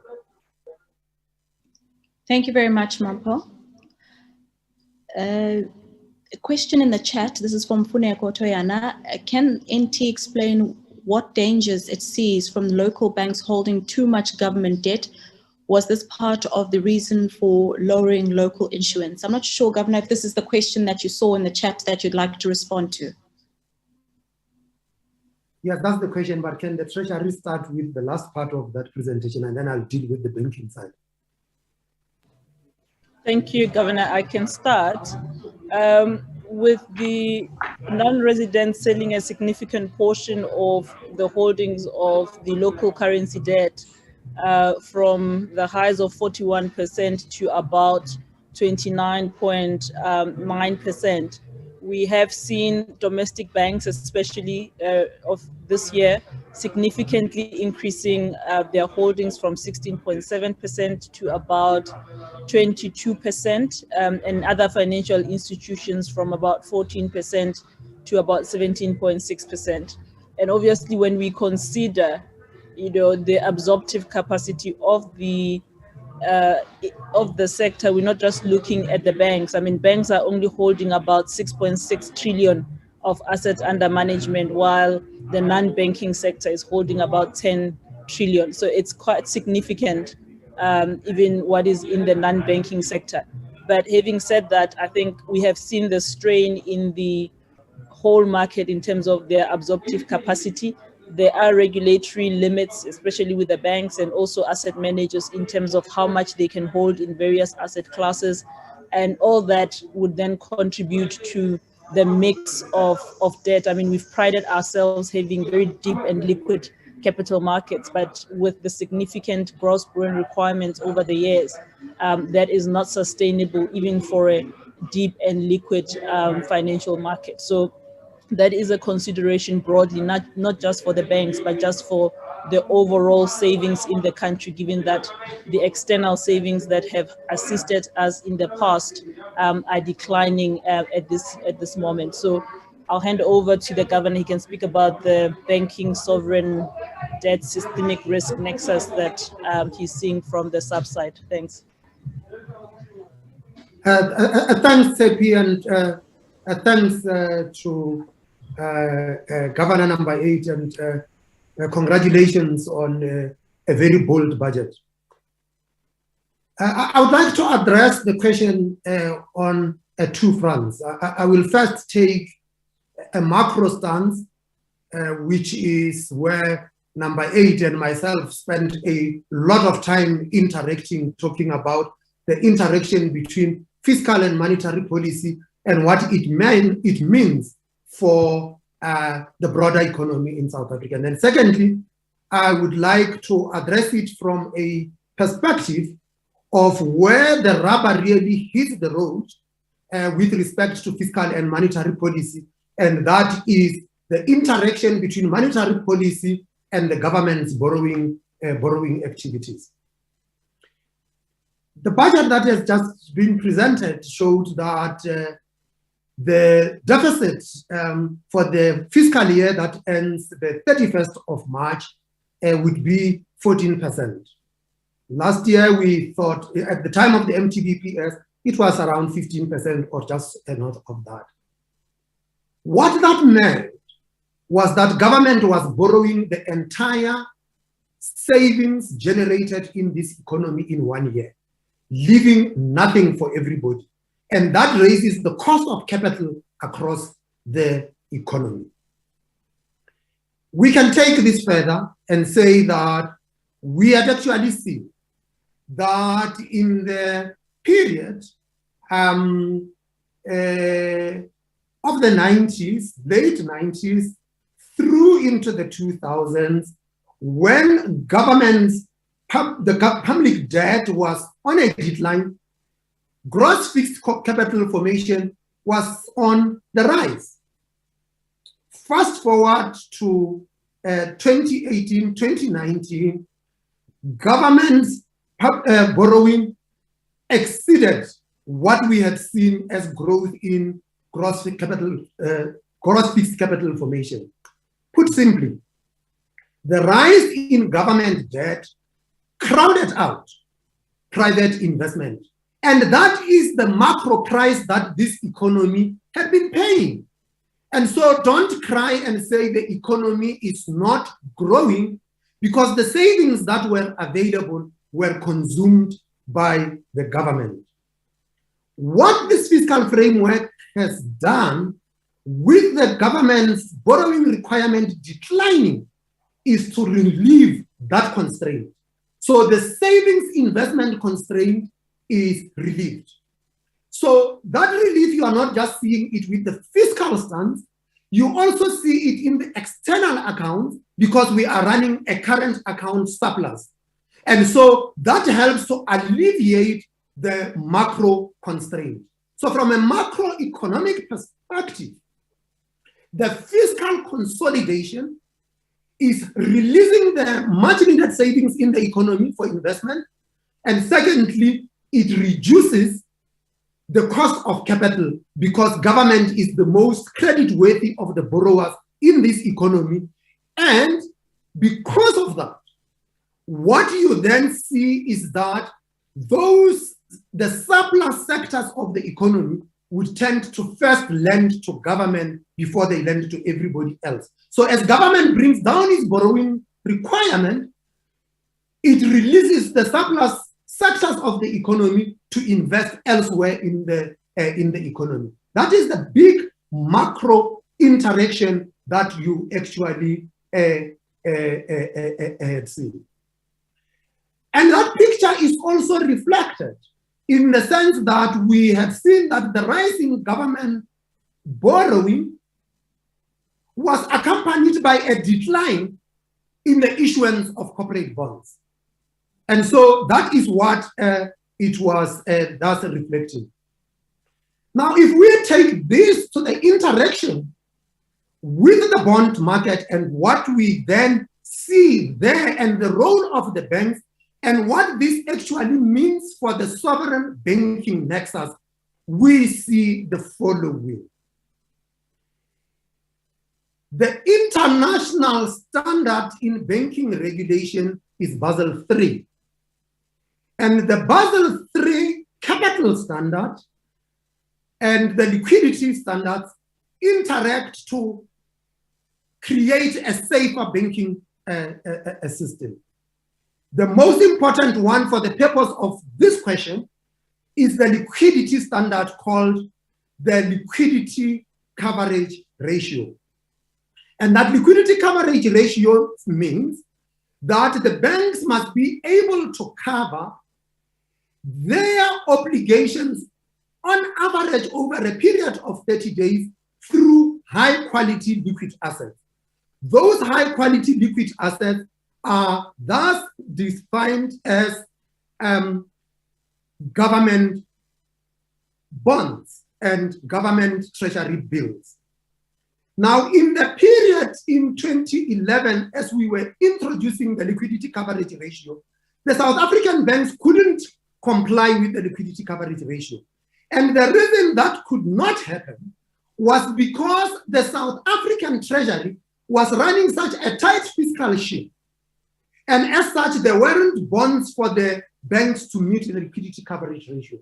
Thank you very much, Mampo. A question in the chat, this is from Funeko Toyana. Can NT explain what dangers it sees from local banks holding too much government debt? Was this part of the reason for lowering local issuance? I'm not sure, Governor, if this is the question that you saw in the chat that you'd like to respond to. Yes, that's the question, but can the Treasury start with the last part of that presentation, and then I'll deal with the banking side. Thank you, Governor. I can start. With the non-residents selling a significant portion of the holdings of the local currency debt, from the highs of 41% to about 29.9%. We have seen domestic banks, especially of this year, significantly increasing their holdings from 16.7% to about 22%, and other financial institutions from about 14% to about 17.6%. And obviously, when we consider the absorptive capacity of the sector, we're not just looking at the banks. I mean, banks are only holding about 6.6 trillion of assets under management, while the non-banking sector is holding about 10 trillion. So it's quite significant even what is in the non-banking sector. But having said that, I think we have seen the strain in the whole market in terms of their absorptive capacity. There are regulatory limits, especially with the banks and also asset managers, in terms of how much they can hold in various asset classes. And all that would then contribute to the mix of debt. I mean, we've prided ourselves having very deep and liquid capital markets, but with the significant gross borrowing requirements over the years, that is not sustainable even for a deep and liquid financial market. So that is a consideration broadly, not just for the banks, but just for the overall savings in the country, given that the external savings that have assisted us in the past are declining at this moment. So I'll hand over to the governor. He can speak about the banking sovereign debt systemic risk nexus that he's seeing from the sub side. Thanks. Thanks, Sepi, and thanks to Governor number 8, and congratulations on a very bold budget. I would like to address the question on 2 fronts. I will first take a macro stance, which is where number 8 and myself spent a lot of time interacting, talking about the interaction between fiscal and monetary policy and what it means for the broader economy in South Africa. And then secondly, I would like to address it from a perspective of where the rubber really hits the road with respect to fiscal and monetary policy, and that is the interaction between monetary policy and the government's borrowing activities. The budget that has just been presented showed that the deficit for the fiscal year that ends the 31st of March would be 14%. Last year, we thought at the time of the MTBPS, it was around 15% or just north of that. What that meant was that government was borrowing the entire savings generated in this economy in 1 year, leaving nothing for everybody. And that raises the cost of capital across the economy. We can take this further and say that we had actually seen that in the period of the 90s, late 90s, through into the 2000s, when the public debt was on a decline, gross fixed capital formation was on the rise. Fast forward to 2018, 2019, government's borrowing exceeded what we had seen as growth in gross fixed capital formation. Put simply, the rise in government debt crowded out private investment. And that is the macro price that this economy had been paying. And so don't cry and say the economy is not growing, because the savings that were available were consumed by the government. What this fiscal framework has done with the government's borrowing requirement declining is to relieve that constraint. So the savings investment constraint is relieved. So that relief, you are not just seeing it with the fiscal stance, you also see it in the external accounts, because we are running a current account surplus. And so that helps to alleviate the macro constraint. So from a macroeconomic perspective, the fiscal consolidation is releasing the much needed savings in the economy for investment. And secondly, it reduces the cost of capital, because government is the most credit-worthy of the borrowers in this economy. And because of that, what you then see is that the surplus sectors of the economy would tend to first lend to government before they lend to everybody else. So as government brings down its borrowing requirement, it releases the surplus sectors of the economy to invest elsewhere in the economy. That is the big macro interaction that you actually see. And that picture is also reflected in the sense that we have seen that the rise in government borrowing was accompanied by a decline in the issuance of corporate bonds. And so that is what it was thus reflecting. Now, if we take this to the interaction with the bond market and what we then see there and the role of the banks and what this actually means for the sovereign banking nexus, we see the following. The international standard in banking regulation is Basel III. And the Basel III capital standard and the liquidity standards interact to create a safer banking system. The most important one for the purpose of this question is the liquidity standard called the liquidity coverage ratio. And that liquidity coverage ratio means that the banks must be able to cover their obligations on average over a period of 30 days through high quality liquid assets. Those high quality liquid assets are thus defined as government bonds and government treasury bills. Now, in the period in 2011, as we were introducing the liquidity coverage ratio, the South African banks couldn't comply with the liquidity coverage ratio. And the reason that could not happen was because the South African Treasury was running such a tight fiscal ship. And as such, there weren't bonds for the banks to meet the liquidity coverage ratio.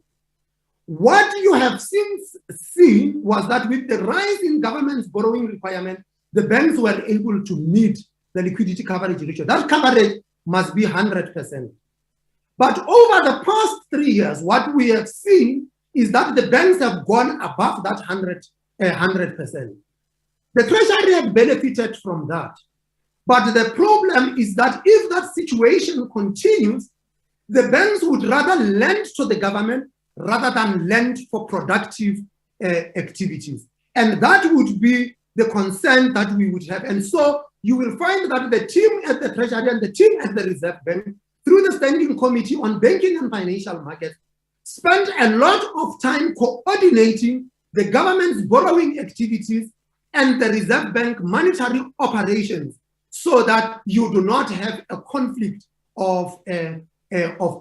What you have since seen was that with the rise in government's borrowing requirement, the banks were able to meet the liquidity coverage ratio. That coverage must be 100%. But over the past 3 years, what we have seen is that the banks have gone above that 100%. The Treasury have benefited from that. But the problem is that if that situation continues, the banks would rather lend to the government rather than lend for productive activities. And that would be the concern that we would have. And so you will find that the team at the Treasury and the team at the Reserve Bank, through the Standing Committee on Banking and Financial Markets, spent a lot of time coordinating the government's borrowing activities and the Reserve Bank monetary operations so that you do not have a conflict of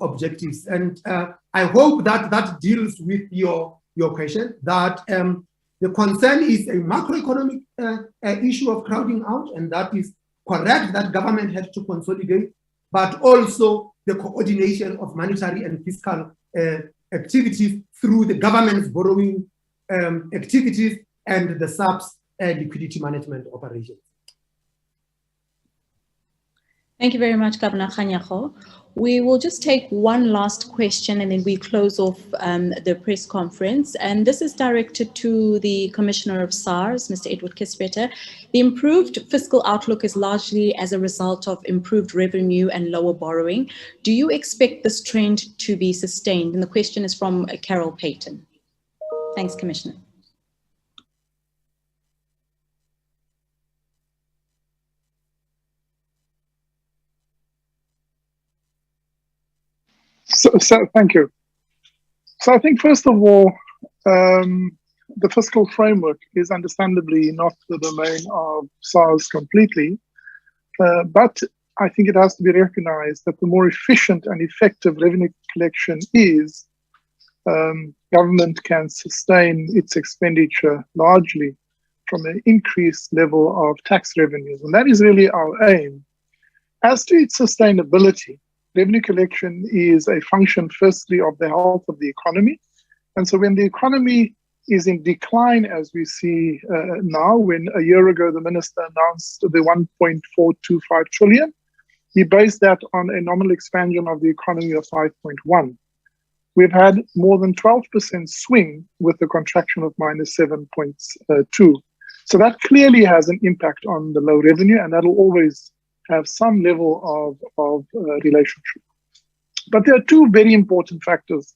objectives. And I hope that that deals with your question, that the concern is a macroeconomic issue of crowding out, and that is correct, that government had to consolidate, but also the coordination of monetary and fiscal activities through the government's borrowing activities and the SAP's liquidity management operations. Thank you very much, Governor Kganyago. We will just take one last question and then we close off the press conference. And this is directed to the Commissioner of SARS, Mr. Edward Kisvetter. The improved fiscal outlook is largely as a result of improved revenue and lower borrowing. Do you expect this trend to be sustained? And the question is from Carol Payton. Thanks, Commissioner. So thank you. So I think, first of all, the fiscal framework is understandably not the domain of SARS completely, but I think it has to be recognized that the more efficient and effective revenue collection is, government can sustain its expenditure largely from an increased level of tax revenues. And that is really our aim. As to its sustainability, revenue collection is a function, firstly, of the health of the economy. And so when the economy is in decline, as we see now, when a year ago the minister announced the 1.425 trillion, he based that on a nominal expansion of the economy of 5.1. We've had more than 12% swing with the contraction of minus 7.2. So that clearly has an impact on the low revenue, and that'll always have some level of relationship. But there are two very important factors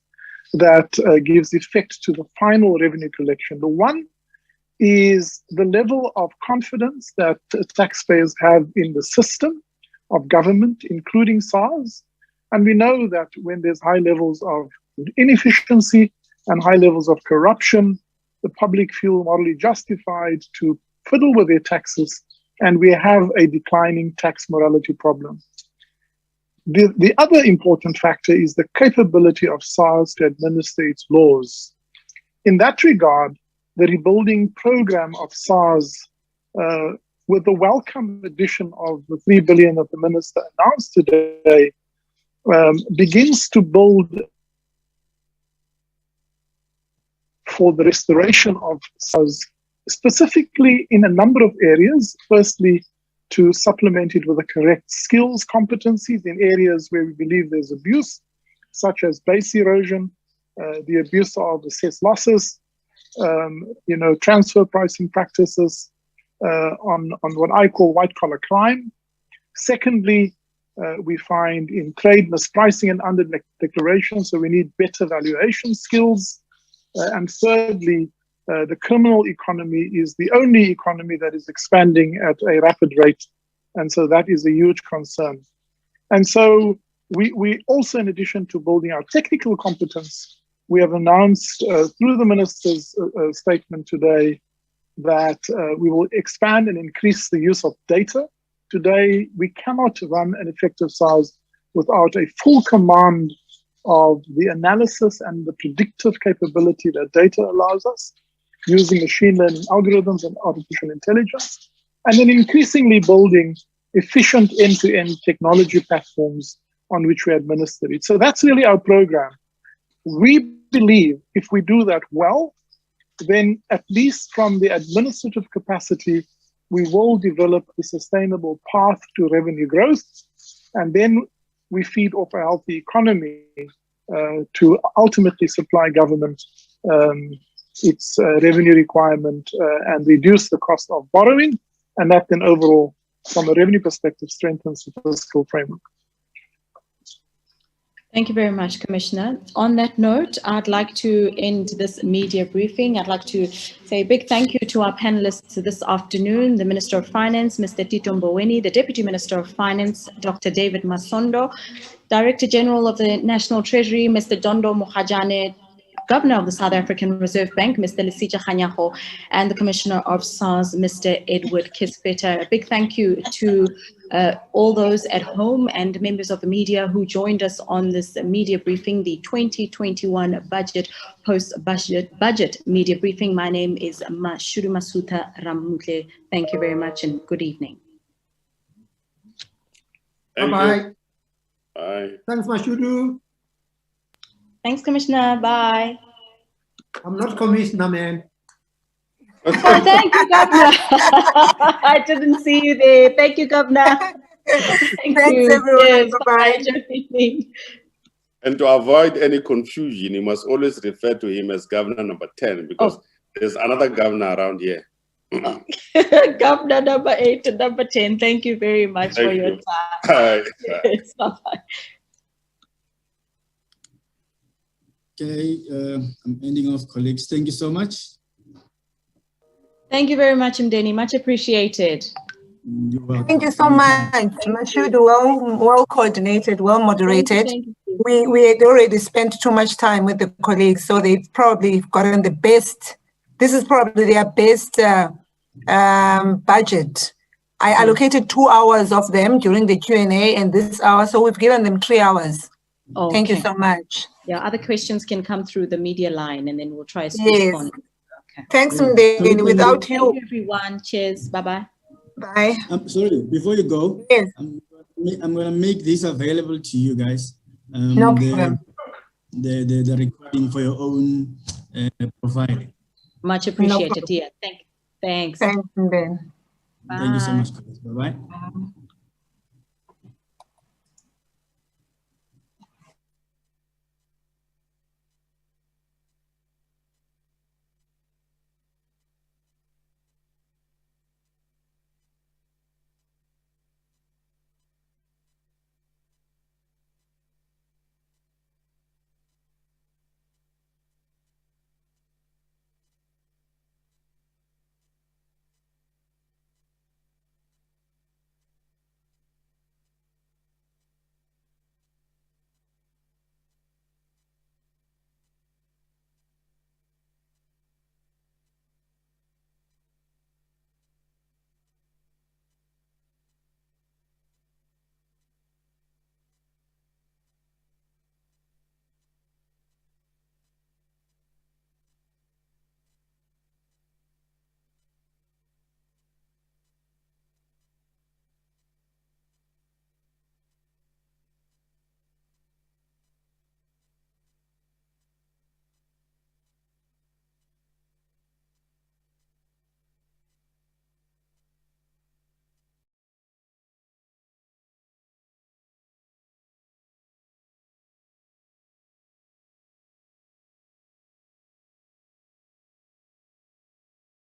that gives effect to the final revenue collection. The one is the level of confidence that taxpayers have in the system of government, including SARS. And we know that when there's high levels of inefficiency and high levels of corruption, the public feel morally justified to fiddle with their taxes, and we have a declining tax morality problem. The other important factor is the capability of SARS to administer its laws. In that regard, the rebuilding program of SARS, with the welcome addition of the 3 billion that the minister announced today, begins to build for the restoration of SARS, specifically in a number of areas. Firstly, to supplement it with the correct skills competencies in areas where we believe there's abuse, such as base erosion, the abuse of assessed losses, transfer pricing practices on what I call white-collar crime. Secondly, we find in trade mispricing and under-declaration, so we need better valuation skills. And thirdly, the criminal economy is the only economy that is expanding at a rapid rate. And so that is a huge concern. And so we also, in addition to building our technical competence, we have announced through the minister's statement today that we will expand and increase the use of data. Today, we cannot run an effective SARS without a full command of the analysis and the predictive capability that data allows us, using machine learning algorithms and artificial intelligence, and then increasingly building efficient end-to-end technology platforms on which we administer it. So that's really our program. We believe if we do that well, then at least from the administrative capacity, we will develop a sustainable path to revenue growth, and then we feed off a healthy economy to ultimately supply government its revenue requirement and reduce the cost of borrowing, and that then overall, from a revenue perspective, strengthens the fiscal framework. Thank you very much, Commissioner. On that note, I'd like to end this media briefing. I'd like to say a big thank you to our panelists this afternoon, the Minister of Finance, Mr. Tito Mboweni, the Deputy Minister of Finance, Dr. David Masondo, Director General of the National Treasury, Mr. Dondo Mokgajane, Governor of the South African Reserve Bank, Mr. Lesetja Kganyago, and the Commissioner of SARS, Mr. Edward Kisfetter. A big thank you to all those at home and members of the media who joined us on this media briefing, the 2021 post-budget media briefing. My name is Mashudu Masuta Ramutle. Thank you very much and good evening. Bye-bye. Bye. Thanks, Mashudu. Thanks, Commissioner. Bye. I'm not Commissioner, man. Thank you, Governor. I didn't see you there. Thank you, Governor. Thanks, everyone. Yes, bye. And to avoid any confusion, you must always refer to him as Governor number 10, because there's another governor around here. Governor number 8 and number 10. Thank you very much for your time. Bye. Yes, bye-bye. Okay, I'm ending off, colleagues. Thank you so much. Thank you very much, Mdeni. Much appreciated. You're welcome. Thank you so much. Mashudu, well coordinated, well moderated. Thank you. We had already spent too much time with the colleagues, so they've probably gotten the best. This is probably their best budget. I allocated 2 hours of them during the Q&A and this hour, so we've given them 3 hours. Okay. Thank you so much. Yeah, other questions can come through the media line and then we'll try to respond. Okay. Thanks, Mdeni. Without you. Thank you, everyone. Cheers. Bye-bye. Bye. I'm sorry, before you go, yes. I'm going to make this available to you guys. No problem. The recording for your own profile. Much appreciated, dear. Thanks. Thanks, Ben. Thank you so much. Bye-bye.